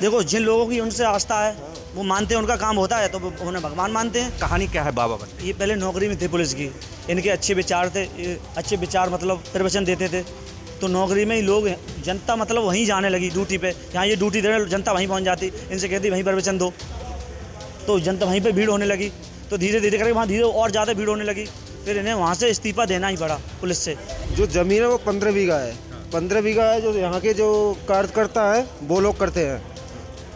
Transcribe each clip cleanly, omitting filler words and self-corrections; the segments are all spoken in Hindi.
देखो, जिन लोगों की उनसे आस्था है वो मानते हैं, उनका काम होता है तो वो उन्हें भगवान मानते हैं। कहानी क्या है बाबा बनने? ये पहले नौकरी में थे पुलिस की, इनके अच्छे विचार थे, ये अच्छे विचार मतलब प्रवचन देते थे, तो नौकरी में ही लोग जनता मतलब वहीं जाने लगी ड्यूटी पे। यहाँ ये ड्यूटी देने जनता वहीं पहुँच जाती, इनसे कहती वहीं प्रवचन दो, तो जनता वहीं पे भीड़ होने लगी। तो धीरे धीरे करके वहाँ धीरे और ज़्यादा भीड़ होने लगी, फिर इन्हें वहाँ से इस्तीफा देना ही पड़ा पुलिस से। जो ज़मीन है वो 15 बीघा है, 15 बीघा है। जो यहाँ के जो कार्यकर्ता है वो लोग करते हैं,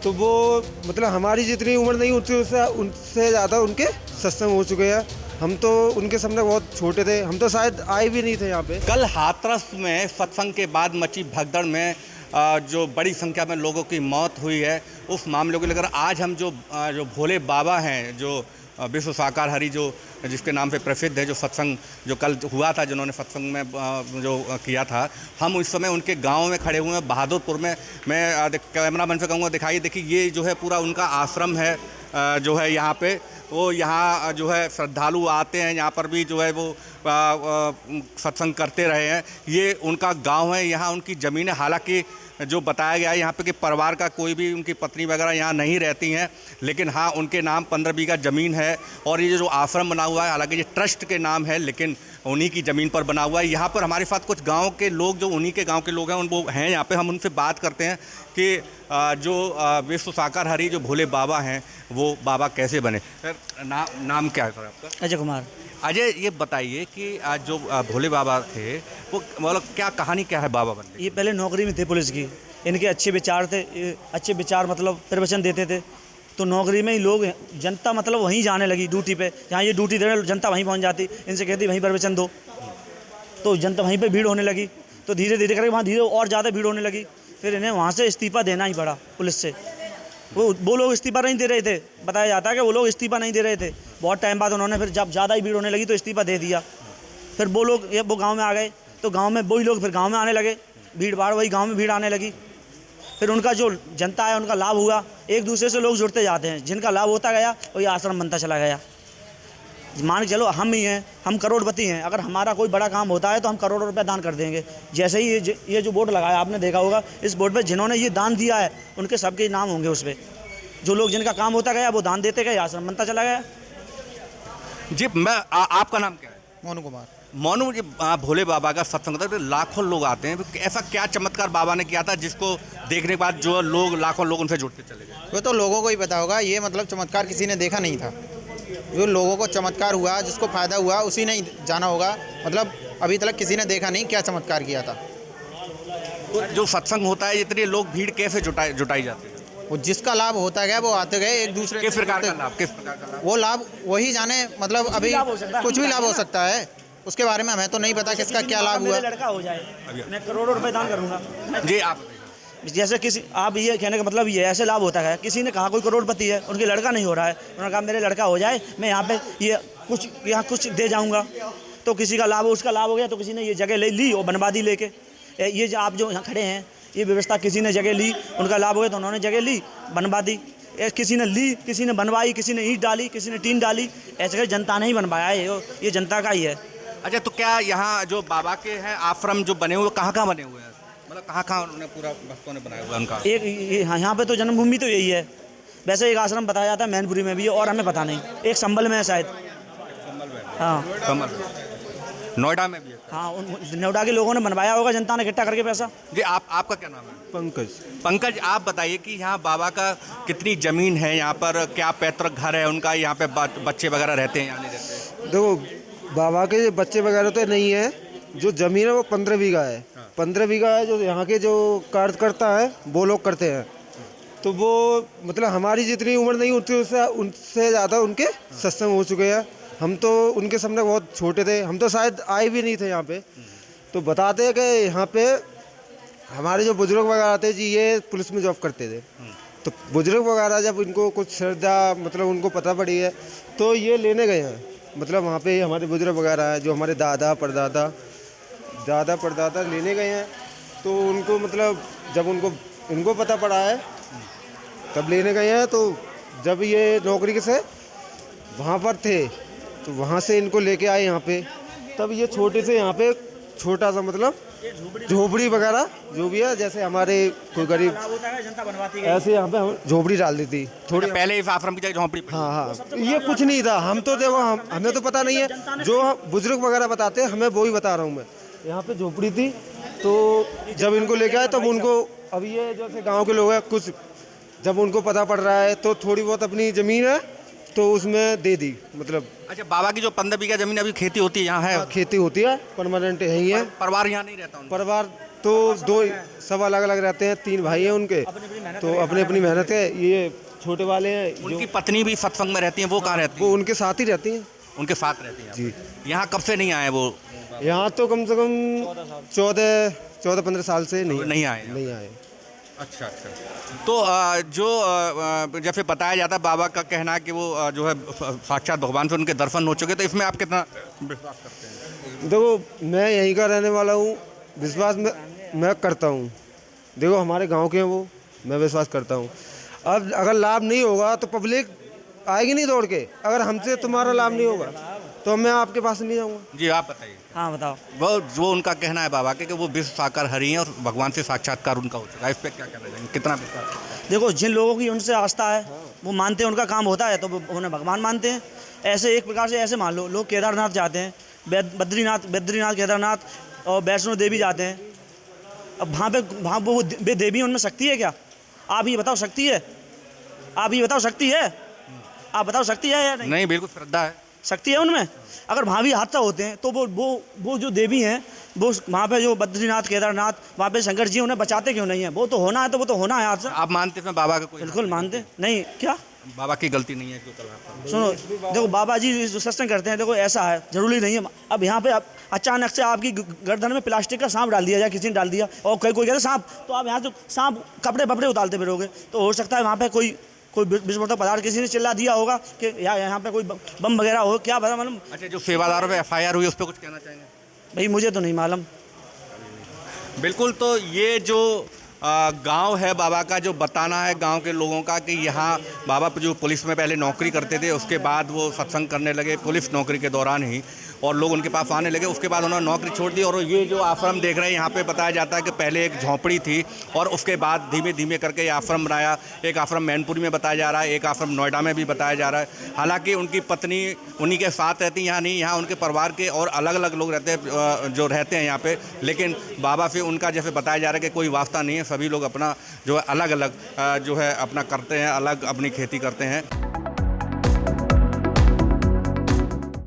तो वो मतलब हमारी जितनी उम्र नहीं उनसे ज़्यादा उनके सत्संग हो चुके हैं। हम तो उनके सामने बहुत छोटे थे, हम तो शायद आए भी नहीं थे यहाँ पे। कल हाथरस में सत्संग के बाद मची भगदड़ में जो बड़ी संख्या में लोगों की मौत हुई है, उस मामले को लेकर आज हम जो भोले बाबा हैं, जो विश्व शाकाहारी जो जिसके नाम पे प्रसिद्ध है, जो सत्संग जो कल हुआ था, जिन्होंने सत्संग में जो किया था, हम इस समय उनके गांव में खड़े हुए हैं बहादुरपुर में। मैं कैमरा मैन से कहूँगा दिखाइए, देखिए ये जो है पूरा उनका आश्रम है, जो है यहाँ पे वो यहाँ जो है श्रद्धालु आते हैं, यहाँ पर भी जो है वो सत्संग करते रहे हैं। ये उनका गांव है, यहाँ उनकी ज़मीन है। हालांकि जो बताया गया है यहाँ पे कि परिवार का कोई भी, उनकी पत्नी वगैरह यहाँ नहीं रहती हैं, लेकिन हाँ उनके नाम 15 बीघा ज़मीन है। और ये जो आश्रम बना हुआ है, हालांकि ये ट्रस्ट के नाम है, लेकिन उन्हीं की ज़मीन पर बना हुआ है। यहाँ पर हमारे साथ कुछ गांव के लोग, जो उन्हीं के गांव के लोग हैं, उन वो हैं यहाँ पे। हम उनसे बात करते हैं कि जो विश्व शाकाहारी जो भोले बाबा हैं, वो बाबा कैसे बने। सर नाम क्या है सर आपका? अजय कुमार। अजय, ये बताइए कि आज जो भोले बाबा थे, वो मतलब क्या कहानी क्या है बाबा बनने? ये पहले नौकरी में थे पुलिस की, इनके अच्छे विचार थे, ये अच्छे विचार मतलब प्रवचन देते थे, तो नौकरी में ही लोग जनता मतलब वहीं जाने लगी ड्यूटी पे। यहाँ ये ड्यूटी देने जनता वहीं पहुँच जाती, इनसे कहती वहीं प्रवचन दो, तो जनता वहीं पे भीड़ होने लगी। तो धीरे धीरे करके वहाँ धीरे और ज़्यादा भीड़ होने लगी, फिर इन्हें वहाँ से इस्तीफा देना ही पड़ा पुलिस से। वो लोग इस्तीफा नहीं दे रहे थे, बताया जाता है कि वो लोग इस्तीफा नहीं दे रहे थे। बहुत टाइम बाद उन्होंने फिर जब ज़्यादा ही भीड़ होने लगी तो इस्तीफा दे दिया। फिर वो लोग वो गाँव में आ गए, तो गाँव में वही लोग फिर गाँव में आने लगे, भीड़ भाड़ वही गाँव में भीड़ आने लगी। फिर उनका जो जनता है उनका लाभ हुआ, एक दूसरे से लोग जुड़ते जाते हैं, जिनका लाभ होता गया वही आश्रम बनता चला गया। मान के चलो हम ही हैं, हम करोड़पति हैं, अगर हमारा कोई बड़ा काम होता है तो हम करोड़ों रुपए दान कर देंगे। जैसे ही ये जो बोर्ड लगाया आपने देखा होगा, इस बोर्ड पे जिन्होंने ये दान दिया है उनके सबके नाम होंगे उस पर। जो लोग जिनका काम होता गया वो दान देते गए, आश्रम बनता चला गया। जी, आपका नाम क्या है? मोनू कुमार। मोनू जी, भोले बाबा का सत्संग होता है, लाखों लोग आते हैं, ऐसा क्या चमत्कार बाबा ने किया था जिसको देखने के बाद जो लोग, लाखों लोग उनसे जुड़ते चले गए? वो तो लोगों को ही पता होगा, ये मतलब चमत्कार किसी ने देखा नहीं था। जो लोगों को चमत्कार हुआ, जिसको फ़ायदा हुआ, उसी ने जाना होगा। मतलब अभी तक किसी ने देखा नहीं क्या चमत्कार किया था। तो जो सत्संग होता है, इतने लोग भीड़ कैसे जुटाई जाती है? वो जिसका लाभ होता गया वो आते गए, एक दूसरे किस प्रकार का लाभ? किस प्रकार का लाभ? वो लाभ वही जाने, मतलब अभी कुछ भी लाभ हो सकता है, उसके बारे में हमें तो नहीं पता किसका क्या लाभ हुआ। लड़का हो जाए, मैं करोड़ों रुपए दान करूँगा जी। आप जैसे किसी, आप ये कहने का मतलब ये ऐसे लाभ होता है, किसी ने कहा कोई करोड़पति है, उनके लड़का नहीं हो रहा है, उन्होंने कहा मेरे लड़का हो जाए, मैं यहाँ पे ये कुछ दे जाऊँगा, तो किसी का लाभ, उसका लाभ हो गया, तो किसी ने ये जगह ले ली और बनवा दी लेके। ये जो आप जो यहाँ खड़े हैं, ये व्यवस्था किसी ने जगह ली, उनका लाभ हो गया तो उन्होंने जगह ली, बनवा दी। किसी ने ली, किसी ने बनवाई, किसी ने ईंट डाली, किसी ने टीन डाली, ऐसे कर जनता ने ही बनवाया है, ये जनता का ही है। अच्छा, तो क्या यहाँ जो बाबा के हैं आश्रम जो बने हुए, कहाँ बने हुए हैं? मतलब कहाँ उन्होंने पूरा भक्तों ने बनाया हुआ उनका? एक यहाँ पे तो जन्मभूमि तो यही है। वैसे एक आश्रम बताया जाता है मैनपुरी में भी है, और हमें पता नहीं, एक संभल में है शायद। हाँ, नोएडा में भी है। हाँ, नोएडा के लोगों ने बनवाया होगा, जनता ने इकट्ठा करके पैसा। जी, आपका क्या नाम है? पंकज। आप बताइए कि यहाँ बाबा का कितनी ज़मीन है, यहाँ पर क्या पैतृक घर है उनका, यहाँ पे बच्चे वगैरह रहते हैं या नहीं रहते? देखो, बाबा के बच्चे वगैरह तो नहीं है, जो ज़मीन है वो 15 बीघा है। 15 बीघा है, जो यहाँ के जो कार्यकर्ता है वो लोग करते हैं, तो वो मतलब हमारी जितनी उम्र नहीं उनसे ज़्यादा उनके सत्संग हो चुके हैं। हम तो उनके सामने बहुत छोटे थे, हम तो शायद आए भी नहीं थे यहाँ पे। तो बताते हैं कि यहाँ पे हमारे जो बुजुर्ग वगैरह थे जी, ये पुलिस में जॉब करते थे, तो बुजुर्ग वगैरह जब इनको कुछ श्रद्धा मतलब उनको पता पड़ी है तो ये लेने गए हैं। मतलब वहाँ पे हमारे बुजुर्ग वगैरह हैं, जो हमारे दादा परदादा लेने गए हैं, तो उनको मतलब जब उनको पता पड़ा है तब लेने गए हैं। तो जब ये नौकरी से वहाँ पर थे तो वहाँ से इनको लेके आए यहाँ पे, तब ये छोटे से यहाँ पे छोटा सा मतलब झोपड़ी वगैरह जो भी है, जैसे हमारे कोई गरीब होता है जनता बनवाती है। ऐसे यहाँ पे हम झोपड़ी डाल दी थी थोड़ी। पहले इस आश्रम की जगह झोंपड़ी पड़ी। हाँ हाँ, ये कुछ नहीं था। हम तो देखो हमें तो पता नहीं है, जो बुजुर्ग वगैरह बताते हैं हमें वो ही बता रहा हूँ मैं। यहाँ पे झोपड़ी थी, तो जब इनको लेके आए तब उनको, अब ये जैसे गांव के लोग हैं कुछ, जब उनको पता पड़ रहा है तो थोड़ी बहुत अपनी ज़मीन है तो उसमें दे दी। मतलब अच्छा, बाबा की जो 15 बीघा जमीन अभी खेती होती है यहाँ है, खेती होती है, परमानेंट है ही है। परिवार यहाँ नहीं रहता उनका? परिवार तो दो, सब अलग अलग रहते हैं, 3 भाई हैं उनके, तो अपनी अपनी मेहनत है। ये छोटे वाले हैं जो, उनकी पत्नी भी सत्संग में रहती है, वो कहाँ रहती वो है? उनके साथ ही रहती हैं। उनके साथ रहती है जी। यहाँ कब से नहीं आए वो? यहाँ तो कम से कम 14-15 साल से नहीं आए यहाँ। नहीं आए। अच्छा अच्छा। तो जैसे बताया जाता है, बाबा का कहना है कि वो जो है साक्षात भगवान से उनके दर्शन हो चुके, तो इसमें आप कितना विश्वास करते हैं? देखो मैं यहीं का रहने वाला हूँ, विश्वास मैं करता हूँ। देखो हमारे गांव के हैं वो, मैं विश्वास करता हूँ। अब अगर लाभ नहीं होगा तो पब्लिक आएगी नहीं दौड़ के। अगर हमसे तुम्हारा लाभ नहीं होगा तो मैं आपके पास नहीं जाऊँगा। जी आप बताइए। हाँ बताओ। वो उनका कहना है बाबा के कि वो विश्व साकार हरि हैं और भगवान से साक्षात्कार उनका हो चुका है। इस पर क्या कहना चाहेंगे, कितना विश्वास? देखो जिन लोगों की उनसे आस्था है वो मानते हैं, उनका काम होता है तो वो उन्हें भगवान मानते हैं। ऐसे एक प्रकार से ऐसे मान लो, लोग केदारनाथ जाते हैं, बद्रीनाथ केदारनाथ और वैष्णो देवी जाते हैं। अब वहाँ वो देवी, उनमें शक्ति है क्या? आप ही बताओ, शक्ति है? आप ही बताओ, शक्ति है? आप बताओ, शक्ति है या नहीं? नहीं, बिल्कुल श्रद्धा है, शक्ति है उनमें। अगर वहाँ भी हादसा होते हैं तो वो जो देवी हैं, वो वहाँ पे जो बद्रीनाथ केदारनाथ वहाँ पे शंकर जी, उन्हें बचाते क्यों नहीं है? वो तो होना है, तो वो तो होना है हादसा। आप मानते हैं बाबा का कोई? बिल्कुल मानते नहीं। क्या बाबा की गलती नहीं है क्यों चला? सुनो, देखो बाबा जी जो सत्संग करते हैं, देखो ऐसा है, जरूरी नहीं है। अब यहाँ पे अचानक से आपकी गर्दन में प्लास्टिक का सांप डाल दिया जाए, किसी ने डाल दिया, और कोई कहता सांप, तो आप यहाँ से सांप कपड़े बपड़े उतारते फिरोगे, तो हो सकता है वहाँ पे कोई विस्फोटक पदार्थ किसी ने चिल्ला दिया होगा कि यहाँ पे कोई बम वगैरह हो, क्या पता मालूम। अच्छा, जो सेवादारों पे FIR हुई उस पर कुछ कहना चाहेंगे? भाई मुझे तो नहीं मालूम। बिल्कुल। तो ये जो गांव है बाबा का, जो बताना है गांव के लोगों का कि यहाँ बाबा जो पुलिस में पहले नौकरी करते थे, उसके बाद वो सत्संग करने लगे पुलिस नौकरी के दौरान ही, और लोग उनके पास आने लगे। उसके बाद उन्होंने नौकरी छोड़ दी। और ये जो आश्रम देख रहे हैं, यहाँ पे बताया जाता है कि पहले एक झोंपड़ी थी और उसके बाद धीमे धीमे करके ये आश्रम बनाया। एक आश्रम मैनपुरी में बताया जा रहा है, एक आश्रम नोएडा में भी बताया जा रहा है। हालांकि उनकी पत्नी उन्हीं के साथ रहती, यहाँ नहीं, यहाँ उनके परिवार के और अलग अलग लोग रहते हैं जो रहते हैं यहाँ पे। लेकिन बाबा से उनका जैसे बताया जा रहा है कि कोई वास्ता नहीं है, सभी लोग अपना जो है अलग अलग जो है अपना करते हैं, अलग अपनी खेती करते हैं।